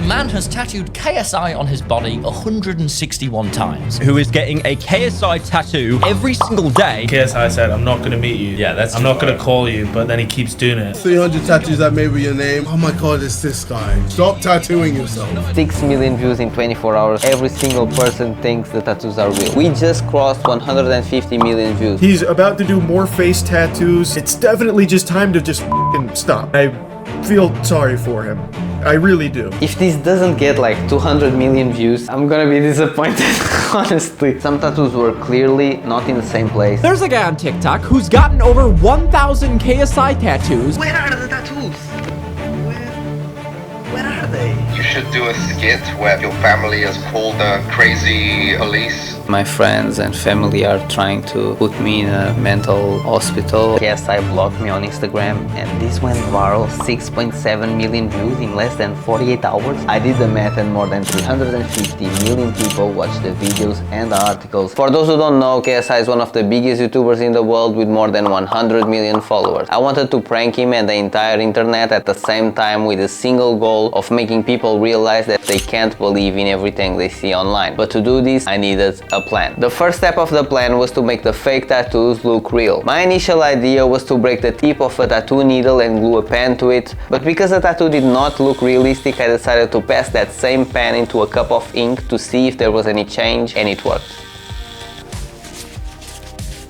man has tattooed KSI on his body 161 times. Who is getting a KSI tattoo every single day. KSI said, I'm not going to meet you. Yeah, that's I'm not going to call you, but then he keeps doing it. 300 tattoos I made with your name. Oh my god, it's this guy. Stop tattooing yourself. 6 million views in 24 hours. Every single person thinks the tattoos are real. We just crossed 150 million views. He's about to do more face tattoos. It's definitely just time to just f***ing stop. I feel sorry for him. I really do. If this doesn't get like 200 million views, I'm gonna be disappointed, honestly. Some tattoos were clearly not in the same place. There's a guy on TikTok who's gotten over 1,000 KSI tattoos. Where are the tattoos? Where are they? You should do a skit where your family is called the crazy police. My friends and family are trying to put me in a mental hospital. KSI blocked me on Instagram and this went viral. 6.7 million views in less than 48 hours. I did the math and more than 350 million people watched the videos and the articles. For those who don't know, KSI is one of the biggest YouTubers in the world with more than 100 million followers. I wanted to prank him and the entire internet at the same time with a single goal of making people realize that they can't believe in everything they see online. But to do this, I needed a plan. The first step of the plan was to make the fake tattoos look real. My initial idea was to break the tip of a tattoo needle and glue a pen to it, but because the tattoo did not look realistic, I decided to pass that same pen into a cup of ink to see if there was any change, and it worked.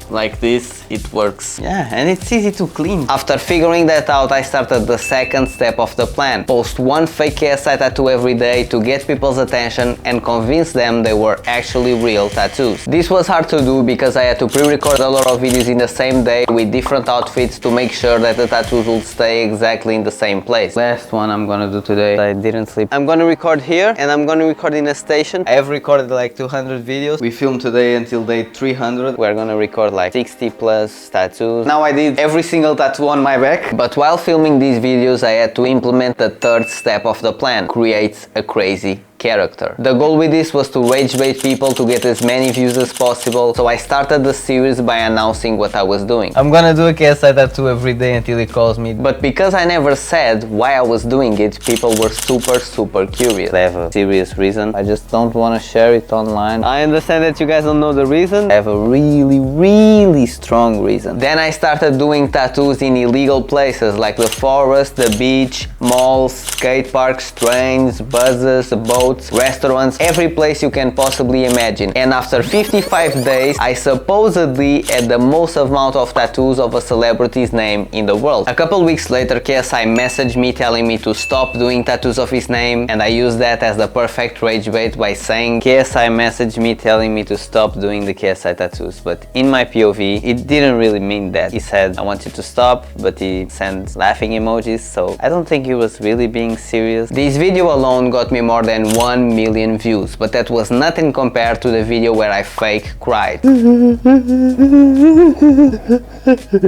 Like this, it works. Yeah, and it's easy to clean. After figuring that out, I started the second step of the plan. Post one fake KSI tattoo every day to get people's attention and convince them they were actually real tattoos. This was hard to do because I had to pre-record a lot of videos in the same day with different outfits to make sure that the tattoos would stay exactly in the same place. Last one I'm gonna do today. I didn't sleep. I'm gonna record here and I'm gonna record in a station. I have recorded like 200 videos. We filmed today until day 300. We're gonna record like 60 plus tattoos. Now I did every single tattoo on my back, but while filming these videos I had to implement the third step of the plan: create a crazy character. The goal with this was to rage bait people to get as many views as possible, so I started the series by announcing what I was doing. I'm gonna do a KSI tattoo every day until he calls me, but because I never said why I was doing it, people were super curious. I have a serious reason. I just don't want to share it online. I understand that you guys don't know the reason. I have a really strong reason. Then I started doing tattoos in illegal places like the forest, the beach, malls, skate parks, trains, buses, boats, restaurants, every place you can possibly imagine. And after 55 days, I supposedly had the most amount of tattoos of a celebrity's name in the world. A couple weeks later, KSI messaged me telling me to stop doing tattoos of his name, and I used that as the perfect rage bait by saying KSI messaged me telling me to stop doing the KSI tattoos. But in my POV, it didn't really mean that. He said, I want you to stop, but he sent laughing emojis, so I don't think he was really being serious. This video alone got me more than 1 million views, but that was nothing compared to the video where I fake cried.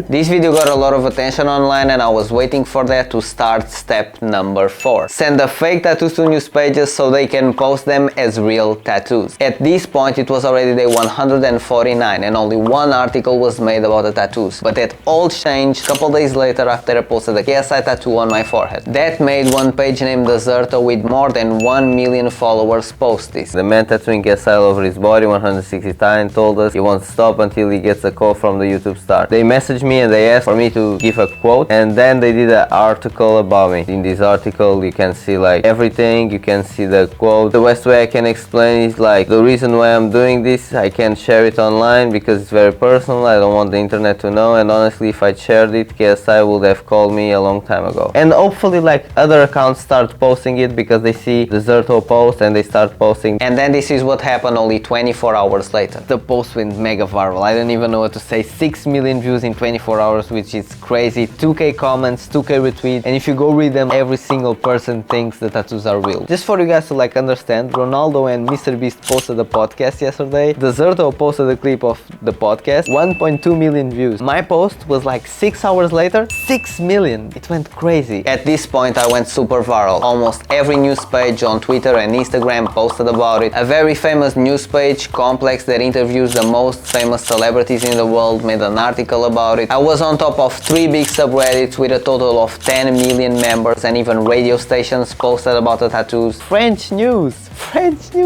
This video got a lot of attention online and I was waiting for that to start step number 4. Send the fake tattoos to news pages so they can post them as real tattoos. At this point it was already day 149 and only one article was made about the tattoos, but that all changed a couple days later after I posted a KSI tattoo on my forehead. That made one page named Deserto with more than 1 million followers post this. The man tattooing KSI all over his body 160 times told us he won't stop until he gets a call from the YouTube star. They messaged me and they asked for me to give a quote, and then they did an article about me. In this article you can see like everything, you can see the quote. The best way I can explain is like the reason why I'm doing this, I can't share it online because it's very personal, I don't want the internet to know, and honestly if I shared it, KSI would have called me a long time ago. And hopefully like other accounts start posting it because they see Deserto post and they start posting. And then this is what happened only 24 hours later. The post went mega viral. I don't even know what to say. 6 million views in 24 hours, which is crazy. 2k comments, 2k retweets, and if you go read them, every single person thinks the tattoos are real. Just for you guys to like understand, Ronaldo and Mr. Beast posted a podcast yesterday. Deserto posted a clip of the podcast, 1.2 million views. My post was like 6 hours later, 6 million. It went crazy. At this point I went super viral. Almost every news page on Twitter and Instagram posted about it. A very famous news page, Complex, that interviews the most famous celebrities in the world, made an article about it. I was on top of 3 big subreddits with a total of 10 million members, and even radio stations posted about the tattoos. French news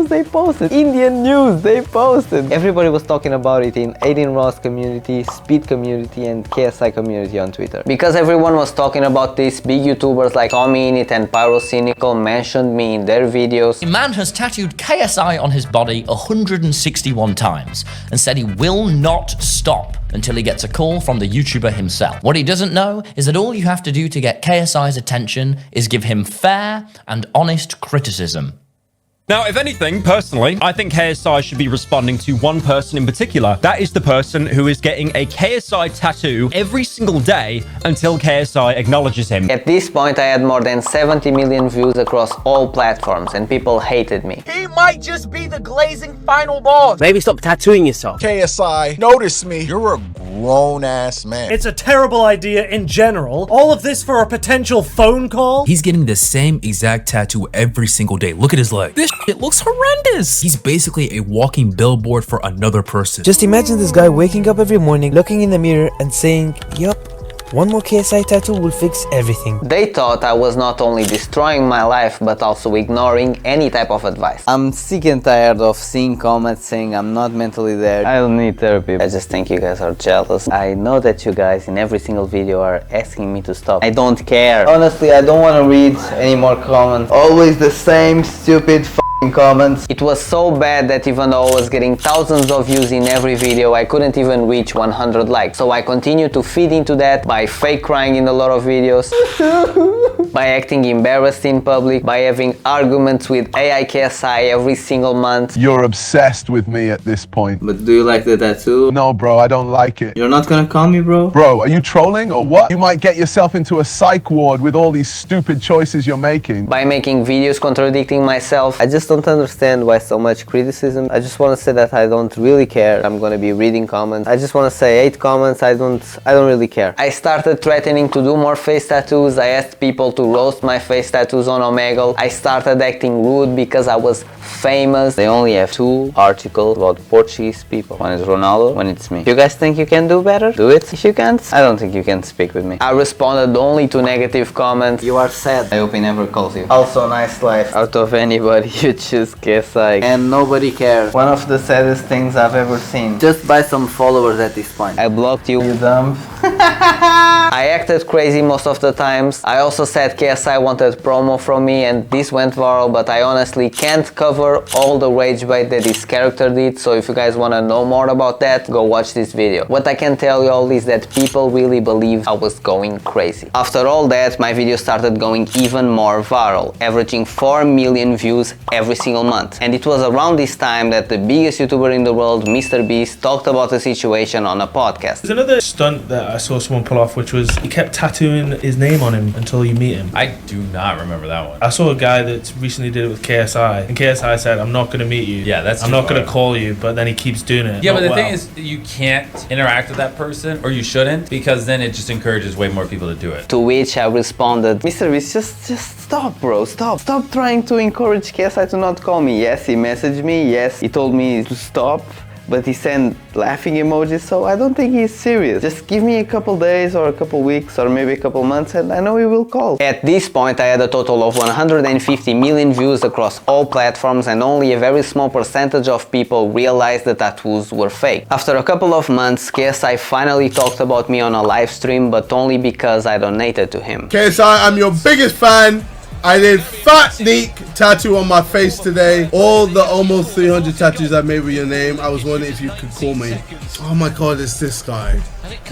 they posted. Indian news they posted. Everybody was talking about it in 18 Ross community, Speed community, and KSI community on Twitter. Because everyone was talking about this, big YouTubers like Tommy Innit and Pyrocynical mentioned me in their videos. A man has tattooed KSI on his body 161 times and said he will not stop until he gets a call from the YouTuber himself. What he doesn't know is that all you have to do to get KSI's attention is give him fair and honest criticism. Now, if anything, personally, I think KSI should be responding to one person in particular. That is the person who is getting a KSI tattoo every single day until KSI acknowledges him. At this point, I had more than 70 million views across all platforms, and people hated me. He might just be the glazing final boss. Maybe stop tattooing yourself. KSI, notice me. You're a grown-ass man. It's a terrible idea in general. All of this for a potential phone call? He's getting the same exact tattoo every single day. Look at his leg. This shit looks horrendous. He's basically a walking billboard for another person. Just imagine this guy waking up every morning, looking in the mirror and saying, yup, one more KSI tattoo will fix everything. They thought I was not only destroying my life, but also ignoring any type of advice. I'm sick and tired of seeing comments saying I'm not mentally there. I don't need therapy. I just think you guys are jealous. I know that you guys in every single video are asking me to stop. I don't care. Honestly, I don't want to read any more comments. Always the same stupid comments. It was so bad that even though I was getting thousands of views in every video, I couldn't even reach 100 likes. So I continued to feed into that by fake crying in a lot of videos, by acting embarrassed in public, by having arguments with AIKSI every single month. You're obsessed with me at this point. But do you like the tattoo? No, bro, I don't like it. You're not gonna call me, bro? Bro, are you trolling or what? You might get yourself into a psych ward with all these stupid choices you're making. By making videos contradicting myself. I just don't understand why so much criticism. I just want to say that I don't really care. I'm gonna be reading comments. I just want to say 8 comments. I don't really care. I started threatening to do more face tattoos. I asked people to roast my face tattoos on Omegle. I started acting rude because I was famous. They only have 2 articles about Portuguese people. One is Ronaldo, one it's me. You guys think you can do better? Do it. If you can't, I don't think you can speak with me. I responded only to negative comments. You are sad. I hope he never calls you. Also, nice life. Out of anybody, you choose KSI. And nobody cares. One of the saddest things I've ever seen. Just buy some followers at this point. I blocked you, you dumb. I acted crazy most of the times. I also said KSI wanted promo from me and this went viral, but I honestly can't cover all the rage bait that this character did, so if you guys want to know more about that, go watch this video. What I can tell you all is that people really believe I was going crazy. After all that, my video started going even more viral, averaging 4 million views every single month. And it was around this time that the biggest YouTuber in the world, Mr. Beast, talked about the situation on a podcast. There's another stunt that I saw someone pull off, which was he kept tattooing his name on him until you meet him. I do not remember that one. I saw a guy that recently did it with KSI, and KSI said, I'm not going to meet you. Yeah, that's I'm not going to call you, but then he keeps doing it. Yeah, but the thing is, you can't interact with that person, or you shouldn't, because then it just encourages way more people to do it. To which I responded, Mr. Beast, just stop, bro, stop. Stop trying to encourage KSI to not call me. Yes, he messaged me, yes, he told me to stop, but he sent laughing emojis, so I don't think he's serious. Just give me a couple days or a couple weeks or maybe a couple months and I know he will call. At this point, I had a total of 150 million views across all platforms and only a very small percentage of people realized the tattoos were fake. After a couple of months, KSI finally talked about me on a live stream, but only because I donated to him. KSI, I'm your biggest fan. I did Fat Neek tattoo on my face today. All the almost 300 tattoos I made with your name. I was wondering if you could call me. Oh my god, it's this guy.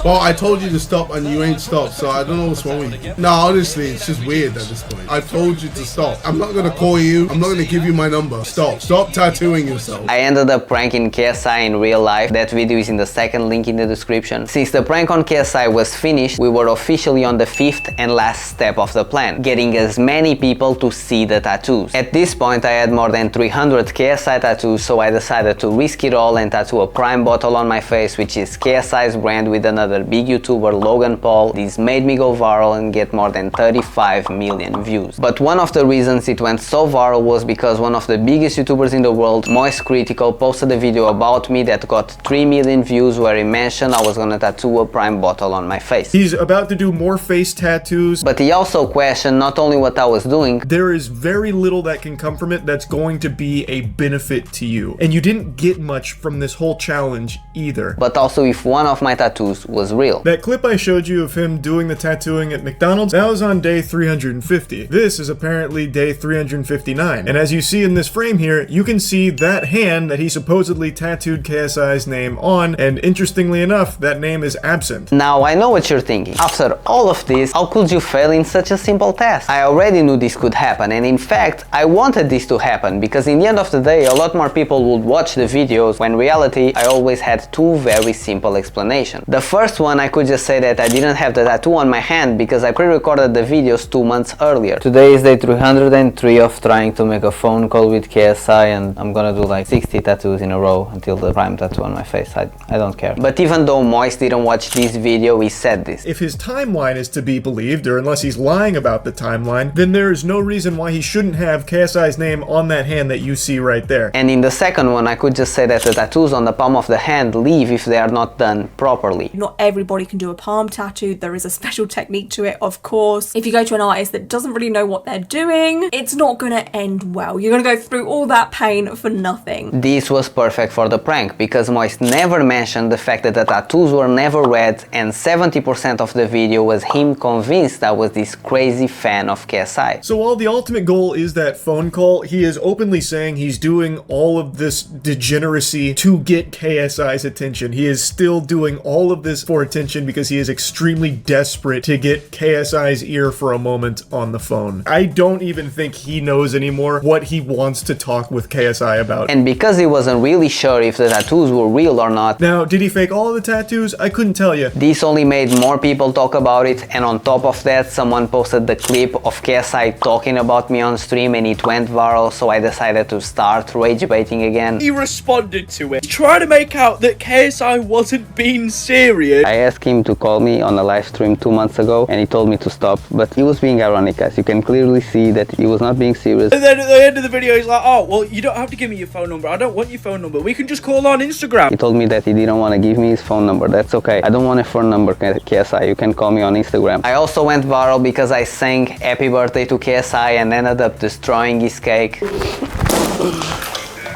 Well, I told you to stop and you ain't stopped, so I don't know what's wrong with you. No, honestly, it's just weird at this point. I told you to stop. I'm not gonna call you. I'm not gonna give you my number. Stop. Stop tattooing yourself. I ended up pranking KSI in real life. That video is in the second link in the description. Since the prank on KSI was finished, we were officially on the 5th and last step of the plan, getting as many people to see the tattoos. At this point, I had more than 300 KSI tattoos, so I decided to risk it all and tattoo a prime bottle on my face, which is KSI's brand with another big YouTuber, Logan Paul. This made me go viral and get more than 35 million views. But one of the reasons it went so viral was because one of the biggest YouTubers in the world, Moist Critical, posted a video about me that got 3 million views where he mentioned I was gonna tattoo a Prime bottle on my face. He's about to do more face tattoos. But he also questioned not only what I was doing. There is very little that can come from it that's going to be a benefit to you. And you didn't get much from this whole challenge either. But also if one of my tattoos was real. That clip I showed you of him doing the tattooing at McDonald's, that was on day 350. This is apparently day 359. And as you see in this frame here, you can see that hand that he supposedly tattooed KSI's name on, and interestingly enough, that name is absent. Now I know what you're thinking. After all of this, how could you fail in such a simple task? I already knew this could happen, and in fact, I wanted this to happen because in the end of the day, a lot more people would watch the videos, when in reality, I always had two very simple explanations. The first one, I could just say that I didn't have the tattoo on my hand because I pre-recorded the videos 2 months earlier. Today is day 303 of trying to make a phone call with KSI, and I'm gonna do like 60 tattoos in a row until the Prime tattoo on my face. I don't care. But even though Moist didn't watch this video, he said this. If his timeline is to be believed, or unless he's lying about the timeline, then there is no reason why he shouldn't have KSI's name on that hand that you see right there. And in the second one, I could just say that the tattoos on the palm of the hand leave if they are not done properly. Not everybody can do a palm tattoo. There is a special technique to it, of course. If you go to an artist that doesn't really know what they're doing, it's not gonna end well. You're gonna go through all that pain for nothing. This was perfect for the prank because Moist never mentioned the fact that the tattoos were never read, and 70% of the video was him convinced I was this crazy fan of KSI. So while the ultimate goal is that phone call, he is openly saying he's doing all of this degeneracy to get KSI's attention. He is still doing all of this for attention because he is extremely desperate to get KSI's ear for a moment on the phone. I don't even think he knows anymore what he wants to talk with KSI about. And because he wasn't really sure if the tattoos were real or not. Now, did he fake all of the tattoos? I couldn't tell you. This only made more people talk about it, and on top of that, someone posted the clip of KSI talking about me on stream and it went viral, so I decided to start rage baiting again. He responded to it. He tried to make out that KSI wasn't being serious. I asked him to call me on a live stream 2 months ago and he told me to stop, but he was being ironic, guys. You can clearly see that he was not being serious. And then at the end of the video, he's like, oh, well, you don't have to give me your phone number. I don't want your phone number. We can just call on Instagram. He told me that he didn't want to give me his phone number. That's okay. I don't want a phone number, KSI. You can call me on Instagram. I also went viral because I sang happy birthday to KSI and ended up destroying his cake.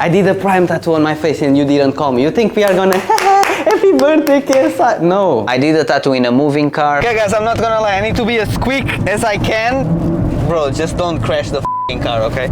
I did a Prime tattoo on my face and you didn't call me. You think we are gonna happy birthday KSI? No. I did a tattoo in a moving car. Okay guys, I'm not gonna lie. I need to be as quick as I can. Bro, just don't crash the car, okay?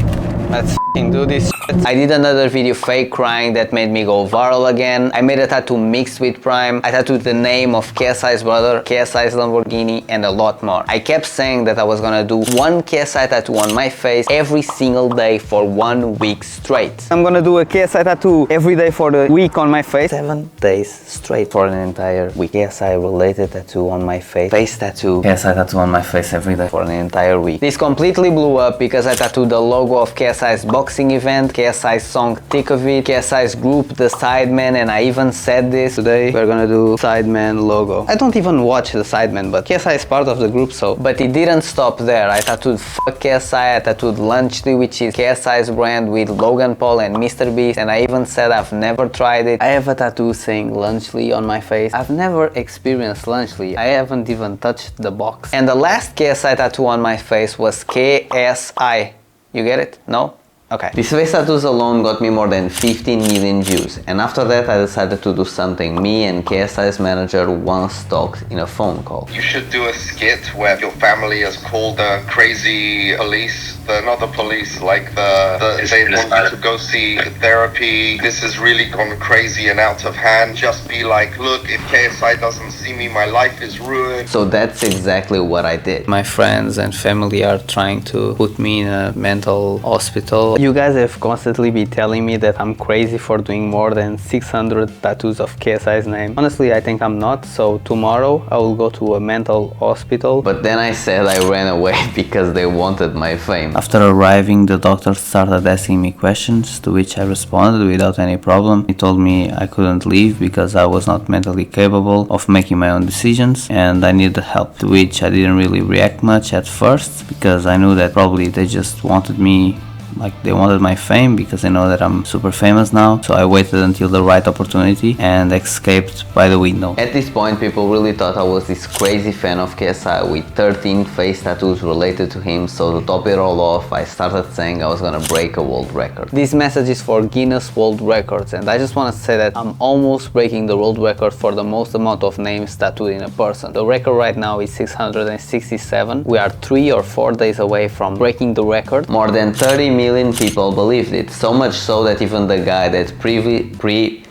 Let's do this shit. I did another video fake crying that made me go viral again. I made a tattoo mixed with Prime. I tattooed the name of KSI's brother, KSI's Lamborghini, and a lot more. I kept saying that I was gonna do one KSI tattoo on my face every single day for 1 week straight. I'm gonna do a KSI tattoo every day for the week on my face. 7 days straight for an entire week. KSI related tattoo on my face. Face tattoo. KSI tattoo on my face every day for an entire week. This completely blew up because I tattooed the logo of KSI's boxing event, KSI's song Thick of It, KSI's group The Sidemen, and I even said this today. We're gonna do Sidemen logo. I don't even watch The Sidemen, but KSI is part of the group, so. But it didn't stop there. I tattooed Fuck KSI, I tattooed Lunchly, which is KSI's brand with Logan Paul and Mr. Beast, and I even said I've never tried it. I have a tattoo saying Lunchly on my face. I've never experienced Lunchly. I haven't even touched the box. And the last KSI tattoo on my face was KSI. You get it? No? Okay. These face tattoos alone got me more than 15 million views, and after that I decided to do something me and KSI's manager once talked in a phone call. You should do a skit where your family is called the crazy police, not the police, like they want you to go see therapy. This has really gone crazy and out of hand. Just be like, look, if KSI doesn't see me, my life is ruined. So that's exactly what I did. My friends and family are trying to put me in a mental hospital. people. You guys have constantly been telling me that I'm crazy for doing more than 600 tattoos of KSI's name. Honestly, I think I'm not, so tomorrow I will go to a mental hospital. But then I said I ran away because they wanted my fame. After arriving, the doctor started asking me questions, to which I responded without any problem. He told me I couldn't leave because I was not mentally capable of making my own decisions and I needed help, to which I didn't really react much at first because I knew that probably they just wanted me, like they wanted my fame, because they know that I'm super famous now. So I waited until the right opportunity and escaped by the window. At this point, people really thought I was this crazy fan of KSI with 13 face tattoos related to him. So to top it all off, I started saying I was gonna break a world record. This message is for Guinness World Records, and I just want to say that I'm almost breaking the world record for the most amount of names tattooed in a person. The record right now is 667. We are 3 or 4 days away from breaking the record. More than 30 million people believed it, so much so that even the guy that previously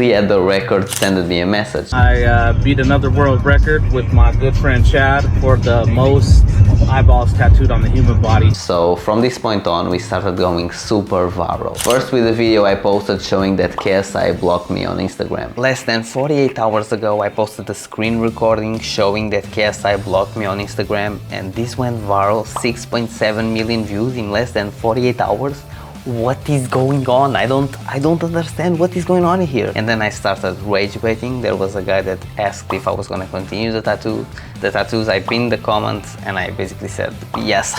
had the record sent me a message. I beat another world record with my good friend Chad for the most eyeballs tattooed on the human body. So from this point on, we started going super viral. First with a video I posted showing that KSI blocked me on Instagram. Less than 48 hours ago, I posted a screen recording showing that KSI blocked me on Instagram, and this went viral, 6.7 million views in less than 48 hours. What is going on? I don't understand what is going on here. And then I started rage baiting. There was a guy that asked if I was gonna continue the tattoos. I pinned the comments and I basically said yes,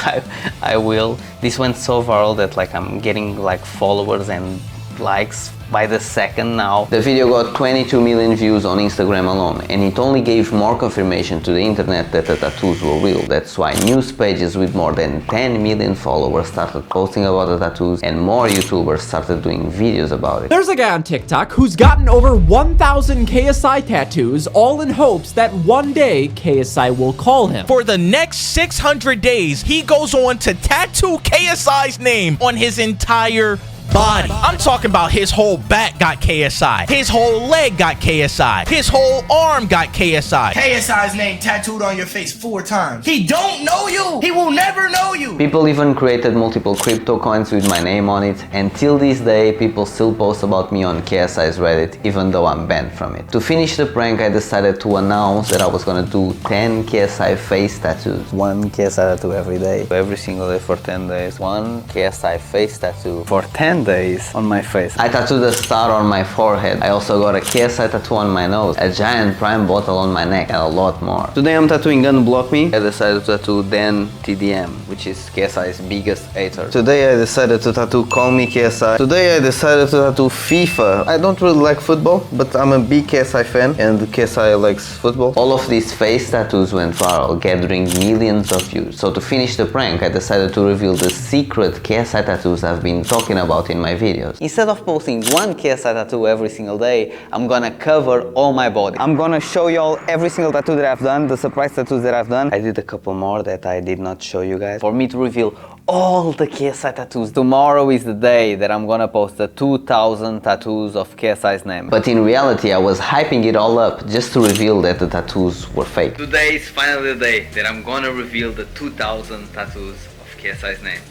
I will. This went so viral that like I'm getting like followers and likes by the second now. The video got 22 million views on Instagram alone, and it only gave more confirmation to the internet that the tattoos were real. That's why news pages with more than 10 million followers started posting about the tattoos, and more YouTubers started doing videos about it. There's a guy on TikTok who's gotten over 1,000 KSI tattoos, all in hopes that one day KSI will call him. For the next 600 days, he goes on to tattoo KSI's name on his entire body. I'm talking about his whole back got KSI, his whole leg got KSI, his whole arm got KSI. KSI's name tattooed on your face 4 times. He don't know you. He will never know you. People even created multiple crypto coins with my name on it, and till this day people still post about me on KSI's Reddit even though I'm banned from it. To finish the prank, I decided to announce that I was gonna do 10 KSI face tattoos. 1 KSI tattoo every day. Every single day for 10 days. 1 KSI face tattoo for 10 days on my face. I tattooed a star on my forehead. I also got a KSI tattoo on my nose, a giant prime bottle on my neck, and a lot more. Today I'm tattooing Unblock Me. I decided to tattoo Dan TDM, which is KSI's biggest hater. Today I decided to tattoo Call Me KSI. Today I decided to tattoo FIFA. I don't really like football, but I'm a big KSI fan, and KSI likes football. All of these face tattoos went viral, gathering millions of views. So to finish the prank, I decided to reveal the secret KSI tattoos I've been talking about in my videos. Instead of posting 1 KSI tattoo every single day, I'm gonna cover all my body. I'm gonna show y'all every single tattoo that I've done, the surprise tattoos that I've done. I did a couple more that I did not show you guys, for me to reveal all the KSI tattoos. Tomorrow is the day that I'm gonna post the 2,000 tattoos of KSI's name. But in reality, I was hyping it all up just to reveal that the tattoos were fake. Today is finally the day that I'm gonna reveal the 2,000 tattoos of KSI's name.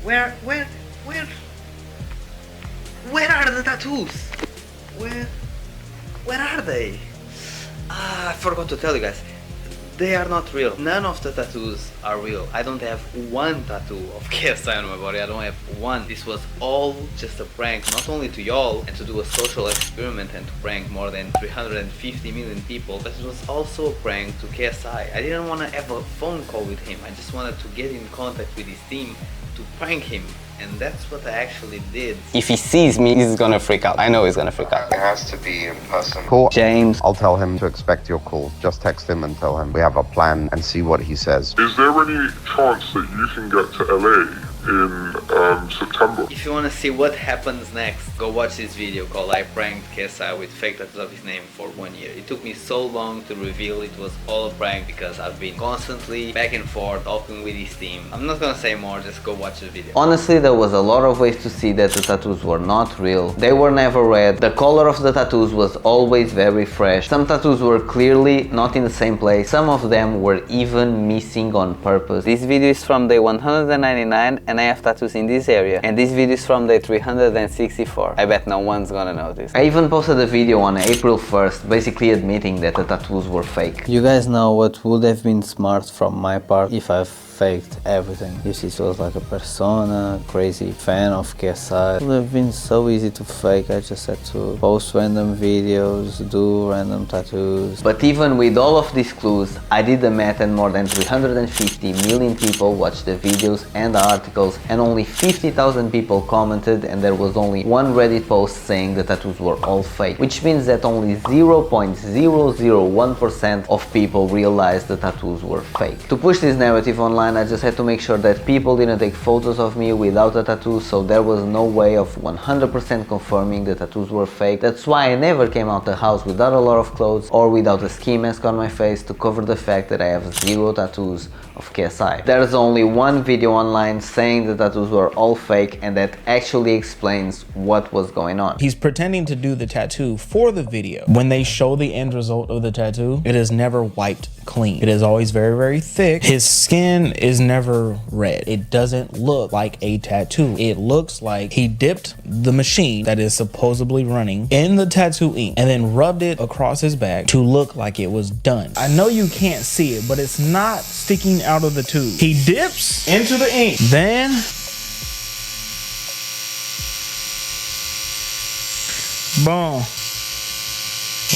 Where are the tattoos? Where are they? I forgot to tell you guys. They are not real. None of the tattoos are real. I don't have 1 tattoo of KSI on my body. I don't have 1. This was all just a prank, not only to y'all and to do a social experiment and to prank more than 350 million people, but it was also a prank to KSI. I didn't want to have a phone call with him. I just wanted to get in contact with his team to prank him, and that's what I actually did. If he sees me, he's gonna freak out. I know he's gonna freak out. It has to be in person. Cool. James. I'll tell him to expect your call. Just text him and tell him we have a plan and see what he says. Is there any chance that you can get to LA in September. If you want to see what happens next, go watch this video called I Pranked KSI with fake tattoos of his name for 1 year. It took me so long to reveal it was all a prank because I've been constantly back and forth talking with his team. I'm not gonna say more, just go watch the video. Honestly, there was a lot of ways to see that the tattoos were not real. They were never red. The color of the tattoos was always very fresh. Some tattoos were clearly not in the same place. Some of them were even missing on purpose. This video is from day 199 and I have tattoos in this area. And this video is from day 364. I bet no one's gonna notice. I even posted a video on April 1st, basically admitting that the tattoos were fake. You guys know what would have been smart from my part if I've faked everything. If it was like a persona, crazy fan of KSI, it would have been so easy to fake. I just had to post random videos, do random tattoos. But even with all of these clues, I did the math and more than 350 million people watched the videos and the articles and only 50,000 people commented and there was only one Reddit post saying the tattoos were all fake, which means that only 0.001% of people realized the tattoos were fake. To push this narrative online, I just had to make sure that people didn't take photos of me without a tattoo, so there was no way of 100% confirming the tattoos were fake. That's why I never came out the house without a lot of clothes or without a ski mask on my face to cover the fact that I have 0 tattoos of KSI. There's only one video online saying the tattoos were all fake and that actually explains what was going on. He's pretending to do the tattoo for the video. When they show the end result of the tattoo, it is never wiped clean. It is always very, very thick. His skin is never red. It doesn't look like a tattoo. It looks like he dipped the machine that is supposedly running in the tattoo ink and then rubbed it across his back to look like it was done. I know you can't see it, but it's not sticking out of the tube. He dips into the ink, then boom.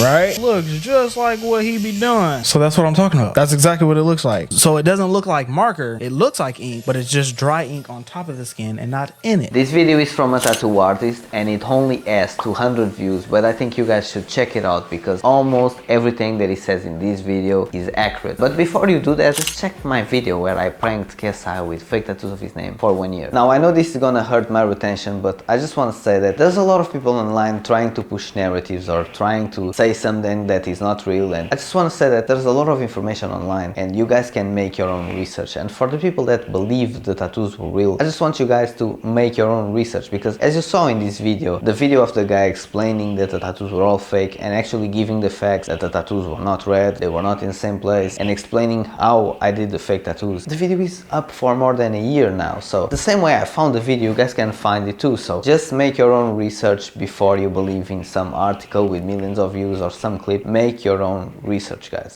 Right? Looks just like what he be doing. So that's what I'm talking about. That's exactly what it looks like. So it doesn't look like marker. It looks like ink, but it's just dry ink on top of the skin and not in it. This video is from a tattoo artist and it only has 200 views, but I think you guys should check it out because almost everything that he says in this video is accurate. But before you do that, just check my video where I pranked KSI with fake tattoos of his name for 1 year. Now I know this is gonna hurt my retention, but I just want to say that there's a lot of people online trying to push narratives or trying to say something that is not real, and I just want to say that there's a lot of information online and you guys can make your own research. And for the people that believe the tattoos were real, I just want you guys to make your own research because as you saw in this video, the video of the guy explaining that the tattoos were all fake and actually giving the facts that the tattoos were not red, they were not in the same place, and explaining how I did the fake tattoos. The video is up for more than a year now, so the same way I found the video, you guys can find it too. So just make your own research before you believe in some article with millions of views or some clip. Make your own research, guys.